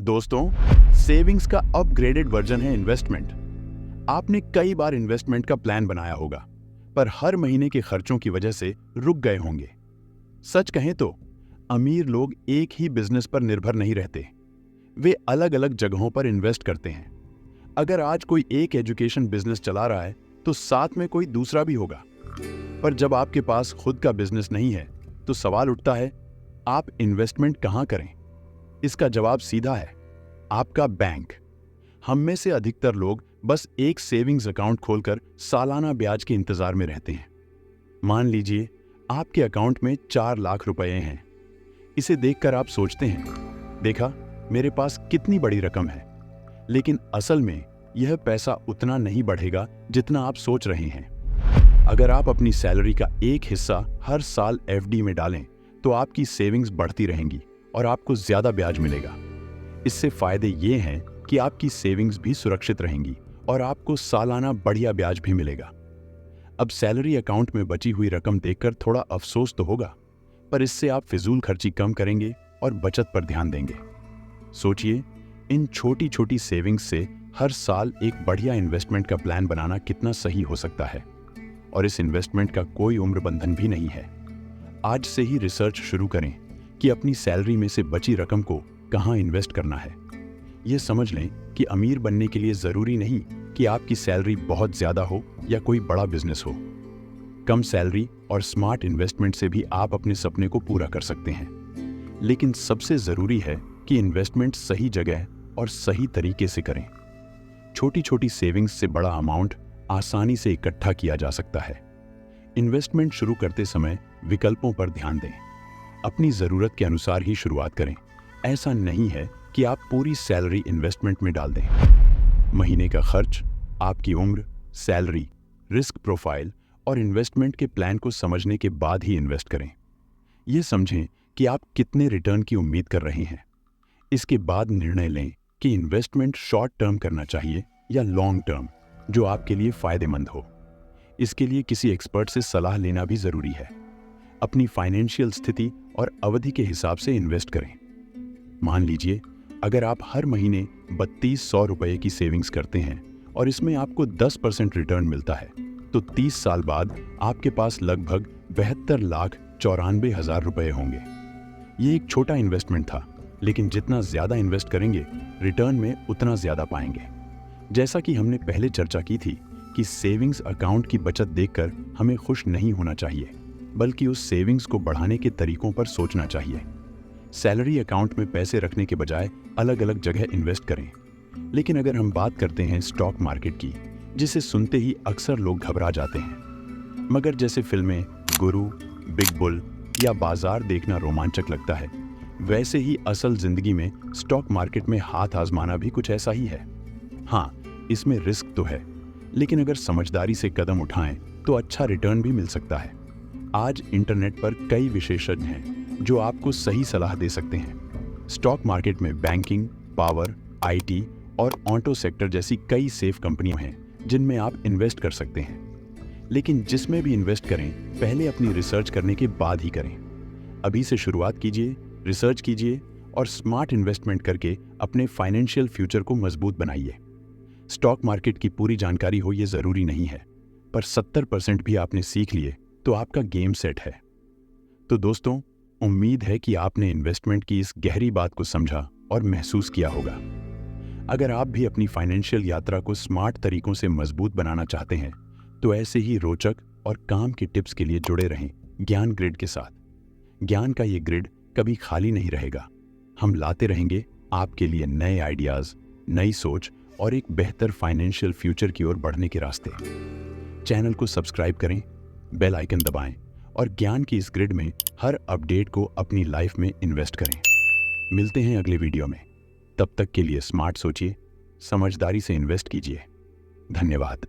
दोस्तों, सेविंग्स का upgraded version है इन्वेस्टमेंट। आपने कई बार इन्वेस्टमेंट का प्लान बनाया होगा, पर हर महीने के खर्चों की वजह से रुक गए होंगे। सच कहें तो अमीर लोग एक ही बिजनेस पर निर्भर नहीं रहते, वे अलग अलग जगहों पर इन्वेस्ट करते हैं। अगर आज कोई एक एजुकेशन बिजनेस चला रहा है तो साथ में कोई दूसरा भी होगा। पर जब आपके पास खुद का बिजनेस नहीं है तो सवाल उठता है, आप इन्वेस्टमेंट कहां करें? इसका जवाब सीधा है, आपका बैंक। हम में से अधिकतर लोग बस एक सेविंग्स अकाउंट खोलकर सालाना ब्याज के इंतजार में रहते हैं। मान लीजिए आपके अकाउंट में 4 लाख रुपए हैं। इसे देखकर आप सोचते हैं, देखा मेरे पास कितनी बड़ी रकम है। लेकिन असल में यह पैसा उतना नहीं बढ़ेगा जितना आप सोच रहे हैं। अगर आप अपनी सैलरी का एक हिस्सा हर साल एफडी में डालें तो आपकी सेविंग्स बढ़ती रहेंगी और आपको ज्यादा ब्याज मिलेगा। इससे फायदे ये हैं कि आपकी सेविंग्स भी सुरक्षित रहेंगी और आपको सालाना बढ़िया ब्याज भी मिलेगा। अब सैलरी अकाउंट में बची हुई रकम देखकर थोड़ा अफसोस तो होगा, पर इससे आप फिजूल खर्ची कम करेंगे और बचत पर ध्यान देंगे। सोचिए, इन छोटी छोटी सेविंग्स से हर साल एक बढ़िया इन्वेस्टमेंट का प्लान बनाना कितना सही हो सकता है। और इस इन्वेस्टमेंट का कोई उम्र बंधन भी नहीं है। आज से ही रिसर्च शुरू करें कि अपनी सैलरी में से बची रकम को कहां इन्वेस्ट करना है। यह समझ लें कि अमीर बनने के लिए जरूरी नहीं कि आपकी सैलरी बहुत ज्यादा हो या कोई बड़ा बिजनेस हो। कम सैलरी और स्मार्ट इन्वेस्टमेंट से भी आप अपने सपने को पूरा कर सकते हैं। लेकिन सबसे जरूरी है कि इन्वेस्टमेंट सही जगह और सही तरीके से करें। छोटी छोटी सेविंग्स से बड़ा अमाउंट आसानी से इकट्ठा किया जा सकता है। इन्वेस्टमेंट शुरू करते समय विकल्पों पर ध्यान दें। अपनी जरूरत के अनुसार ही शुरुआत करें। ऐसा नहीं है कि आप पूरी सैलरी इन्वेस्टमेंट में डाल दें। महीने का खर्च, आपकी उम्र, सैलरी, रिस्क प्रोफाइल और इन्वेस्टमेंट के प्लान को समझने के बाद ही इन्वेस्ट करें। यह समझें कि आप कितने रिटर्न की उम्मीद कर रहे हैं। इसके बाद निर्णय लें कि इन्वेस्टमेंट शॉर्ट टर्म करना चाहिए या लॉन्ग टर्म, जो आपके लिए फायदेमंद हो। इसके लिए किसी एक्सपर्ट से सलाह लेना भी जरूरी है। अपनी फाइनेंशियल स्थिति और अवधि के हिसाब से इन्वेस्ट करें। मान लीजिए अगर आप हर महीने 3200 रुपए की सेविंग्स करते हैं और इसमें आपको 10% रिटर्न मिलता है, तो 30 साल बाद आपके पास लगभग 72,94,000 रुपए होंगे। ये एक छोटा इन्वेस्टमेंट था, लेकिन जितना ज्यादा इन्वेस्ट करेंगे रिटर्न में उतना ज्यादा पाएंगे। जैसा कि हमने पहले चर्चा की थी कि सेविंग्स अकाउंट की बचत देखकर हमें खुश नहीं होना चाहिए, बल्कि उस सेविंग्स को बढ़ाने के तरीकों पर सोचना चाहिए। सैलरी अकाउंट में पैसे रखने के बजाय अलग अलग जगह इन्वेस्ट करें। लेकिन अगर हम बात करते हैं स्टॉक मार्केट की, जिसे सुनते ही अक्सर लोग घबरा जाते हैं। मगर जैसे फिल्में गुरु, बिग बुल या बाजार देखना रोमांचक लगता है, वैसे ही असल जिंदगी में स्टॉक मार्केट में हाथ आजमाना भी कुछ ऐसा ही है। हाँ, इसमें रिस्क तो है, लेकिन अगर समझदारी से कदम उठाएं तो अच्छा रिटर्न भी मिल सकता है। आज इंटरनेट पर कई विशेषज्ञ हैं जो आपको सही सलाह दे सकते हैं। स्टॉक मार्केट में बैंकिंग, पावर, आईटी और ऑटो सेक्टर जैसी कई सेफ कंपनियां हैं जिनमें आप इन्वेस्ट कर सकते हैं। लेकिन जिसमें भी इन्वेस्ट करें, पहले अपनी रिसर्च करने के बाद ही करें। अभी से शुरुआत कीजिए, रिसर्च कीजिए और स्मार्ट इन्वेस्टमेंट करके अपने फाइनेंशियल फ्यूचर को मजबूत बनाइए। स्टॉक मार्केट की पूरी जानकारी हो ये जरूरी नहीं है, पर 70% भी आपने सीख लिए तो आपका गेम सेट है। तो दोस्तों, उम्मीद है कि आपने इन्वेस्टमेंट की इस गहरी बात को समझा और महसूस किया होगा। अगर आप भी अपनी फाइनेंशियल यात्रा को स्मार्ट तरीकों से मजबूत बनाना चाहते हैं, तो ऐसे ही रोचक और काम के टिप्स के लिए जुड़े रहें ज्ञान ग्रिड के साथ। ज्ञान का ये ग्रिड कभी खाली नहीं रहेगा। हम लाते रहेंगे आपके लिए नए आइडियाज, नई सोच और एक बेहतर फाइनेंशियल फ्यूचर की ओर बढ़ने के रास्ते। चैनल को सब्सक्राइब करें, बेल आइकन दबाएं और ज्ञान की इस ग्रिड में हर अपडेट को अपनी लाइफ में इन्वेस्ट करें। मिलते हैं अगले वीडियो में। तब तक के लिए स्मार्ट सोचिए, समझदारी से इन्वेस्ट कीजिए। धन्यवाद।